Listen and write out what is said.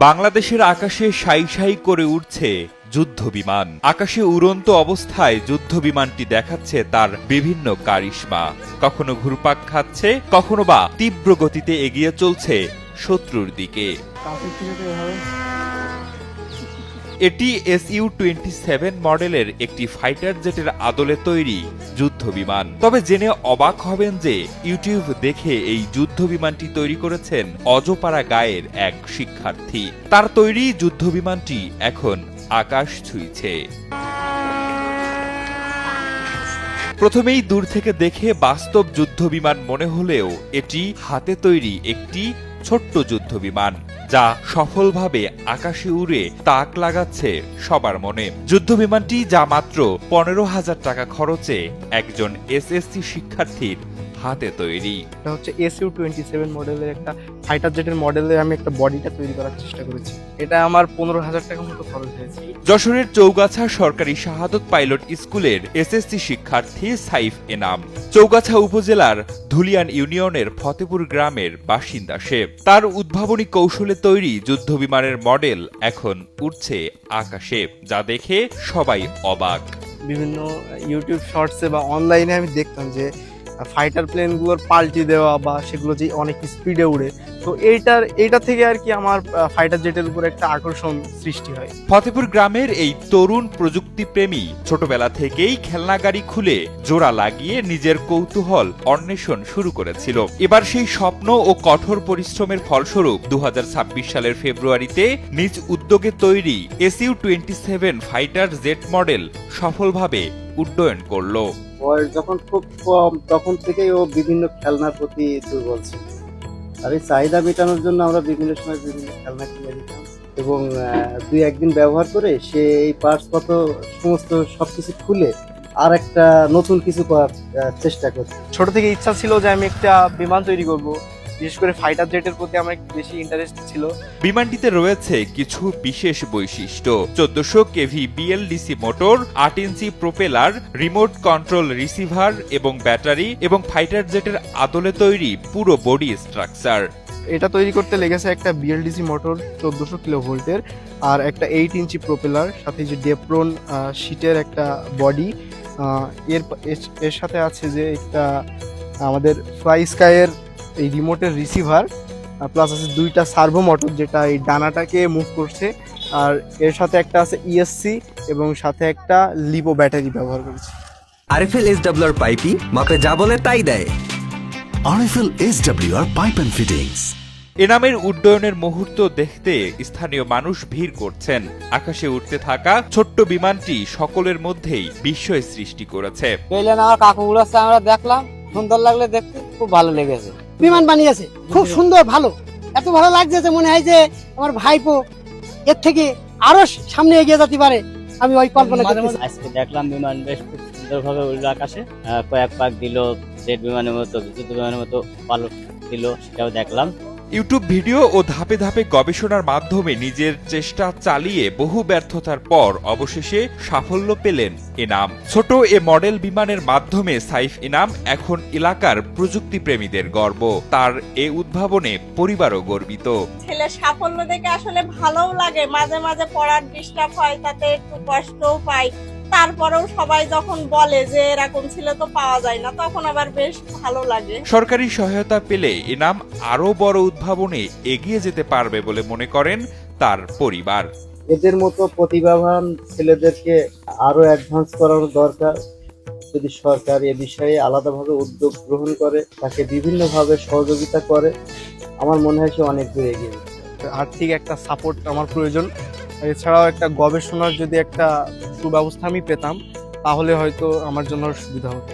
বাংলাদেশের আকাশে সাই সাই করে উঠছে যুদ্ধ বিমান। আকাশে উড়ন্ত অবস্থায় যুদ্ধ বিমানটি দেখাচ্ছে তার বিভিন্ন কারিশমা। কখনো ঘুরপাক খাচ্ছে, কখনো বা তীব্র গতিতে এগিয়ে চলছে শত্রুর দিকে। এটি SU-27 মডেলের একটি ফাইটার জেটের আদলে তৈরি যুদ্ধ বিমান। তবে জেনে অবাক হবেন যে ইউটিউব দেখে এই যুদ্ধ বিমানটি তৈরি করেছেন অজপাড়া গাঁয়ের এক শিক্ষার্থী। তার তৈরি যুদ্ধ বিমানটি এখন আকাশ ছুঁইছে। প্রথমেই দূর থেকে দেখে বাস্তব যুদ্ধ বিমান মনে হলেও এটি হাতে তৈরি একটি ছোট্ট যুদ্ধ বিমান, যা সফলভাবে আকাশে উড়ে তাক লাগাচ্ছে সবার মনে। যুদ্ধ বিমানটি যা মাত্র 15,000 টাকা খরচে একজন এসএসসি শিক্ষার্থীর হাতে তৈরি। এটা হচ্ছে SU-27 মডেলের একটা ফাইটার জেটের মডেলে আমি একটা বডিটা তৈরি করার চেষ্টা করেছি। এটা আমার 15,000 টাকা মতো খরচ হয়েছে। যশোরের চৌগাছা সরকারি শাহাদত পাইলট স্কুলের এসএসসি শিক্ষার্থী সাইফ এনাম চৌগাছা উপজেলার ধুলিয়ান ইউনিয়নের ফতেপুর গ্রামের বাসিন্দা সে। তার উদ্ভাবনী কৌশলে তৈরি যুদ্ধ বিমানের মডেল এখন উড়ছে আকাশে, যা দেখে সবাই অবাক। বিভিন্ন ইউটিউব শর্টসে বা অনলাইনে আমি দেখতাম যে ফাইটার প্লেনগুলোর পাল্টি দেওয়া বা সেগুলো যে অনেক স্পিডে উড়ে, তো এইটা থেকে আর কি আমার ফাইটার জেটের উপর একটা আকর্ষণ সৃষ্টি হয়। ফতেপুর গ্রামের এই তরুণ প্রযুক্তিপ্রেমী ছোটবেলা থেকেই খেলনা গাড়ি খুলে জোড়া লাগিয়ে নিজের কৌতূহল অন্বেষণ শুরু করেছিল। এবার সেই স্বপ্ন ও কঠোর পরিশ্রমের ফলস্বরূপ 2026 সালের ফেব্রুয়ারিতে নিজ উদ্যোগে তৈরি SU-27 ফাইটার জেট মডেল সফলভাবে উড্ডয়ন করলো। বয়স যখন খুব কম তখন থেকেই ও বিভিন্ন খেলনার প্রতি দুর্বল ছিল। আর এই চাহিদা মেটানোর জন্য আমরা বিভিন্ন সময় বিভিন্ন খেলনা কিনে দিতাম এবং 2-1 দিন ব্যবহার করে সে এই পার্টস কত সমস্ত সবকিছু খুলে আর একটা নতুন কিছু করার চেষ্টা করছে। ছোট থেকে ইচ্ছা ছিল যে আমি একটা বিমান তৈরি করব, বিশেষ করে ফাইটার জেটের প্রতি আমার একটু বেশি ইন্টারেস্ট ছিল। বিমানটিতে রয়েছে কিছু বিশেষ বৈশিষ্ট্য: 1400 কেভি BLDC মোটর, 8 ইঞ্চি প্রোপেলার, রিমোট কন্ট্রোল রিসিভার এবং ব্যাটারি, এবং ফাইটার জেটের আদলে তৈরি পুরো বডি স্ট্রাকচার। এটা তৈরি করতে লেগেছে একটা BLDC মোটর 1400 কিলোভোল্টের, আর একটা 8 ইঞ্চি প্রোপেলার, সাথে যে ডেপ্রন শীটের একটা বডি, এর সাথে আছে যে একটা আমাদের ফ্লাই স্কাইয়ের এই রিমোটের রিসিভার, প্লাস আছে 2টা সার্ভো মোটর যেটা এই ডানাটাকে মুভ করছে, আর এর সাথে একটা আছে ESC এবং সাথে একটা লিপো ব্যাটারি ব্যবহার করেছি। RFL SWR পাইপই মাপে যা বলে তাই দেয়। RFL SWR pipe and fittings. এনামের উড্ডয়নের মুহূর্ত দেখতে স্থানীয় মানুষ ভিড় করছেন। আকাশে উঠতে থাকা ছোট্ট বিমানটি সকলের মধ্যেই বিস্ময় সৃষ্টি করেছে। আমার কাকুগুলো আমরা দেখলাম, সুন্দর লাগলে দেখতে, খুব ভালো লেগেছে। বিমান বানিয়েছে খুব সুন্দর, ভালো, এত ভালো লাগছে যে মনে হয় যে আমার ভাইপো এর থেকে আরো সামনে এগিয়ে যেতে পারে, আমি ওই কল্পনা করতেছি। আজকে দেখলাম বিমান বেশ খুব সুন্দরভাবে উড়ল আকাশে, কয়েক পাক দিল জেট বিমানের মতো, যুদ্ধ বিমানের মতো পালক দিল, সেটাও দেখলাম। ইউটিউব ভিডিও ও ধাপে ধাপে গবেষণার মাধ্যমে নিজের চেষ্টা চালিয়ে বহু ব্যর্থতার পর অবশেষে সাফল্য পেলেন এনাম। ছোট এ মডেল বিমানের মাধ্যমে সাইফ এনাম এখন এলাকার প্রযুক্তি প্রেমীদের গর্ব। তার এ উদ্ভাবনে পরিবারও গর্বিত। ছেলের সাফল্য দেখে আসলে ভালোও লাগে, মাঝে মাঝে পড়ার ডিস্টার্ব হয়, তাতে একটু কষ্টও পাই, তারপরেও সবাই যখন বলে যে এরকম ছিল তো পাওয়া যায় না, তখন আবার বেশ ভালো লাগে। সরকারি সহায়তা পেলে এনাম আরো বড় উদ্ভাবনে এগিয়ে যেতে পারবে বলে মনে করেন তার পরিবার। এদের মতো প্রতিভাবান ছেলেদেরকে আরো অ্যাডভান্স করানো দরকার। যদি সরকার এ বিষয়ে আলাদাভাবে উদ্যোগ গ্রহণ করে, তাকে বিভিন্নভাবে সহযোগিতা করে, আমার মনে হয় সে অনেক দূর এগিয়ে যাবে। আর্থিক একটা সাপোর্ট আমার প্রয়োজন, এছাড়াও একটা গবেষণার যদি একটা সুব্যবস্থা আমি পেতাম, তাহলে হয়তো আমার জন্য সুবিধা হতো।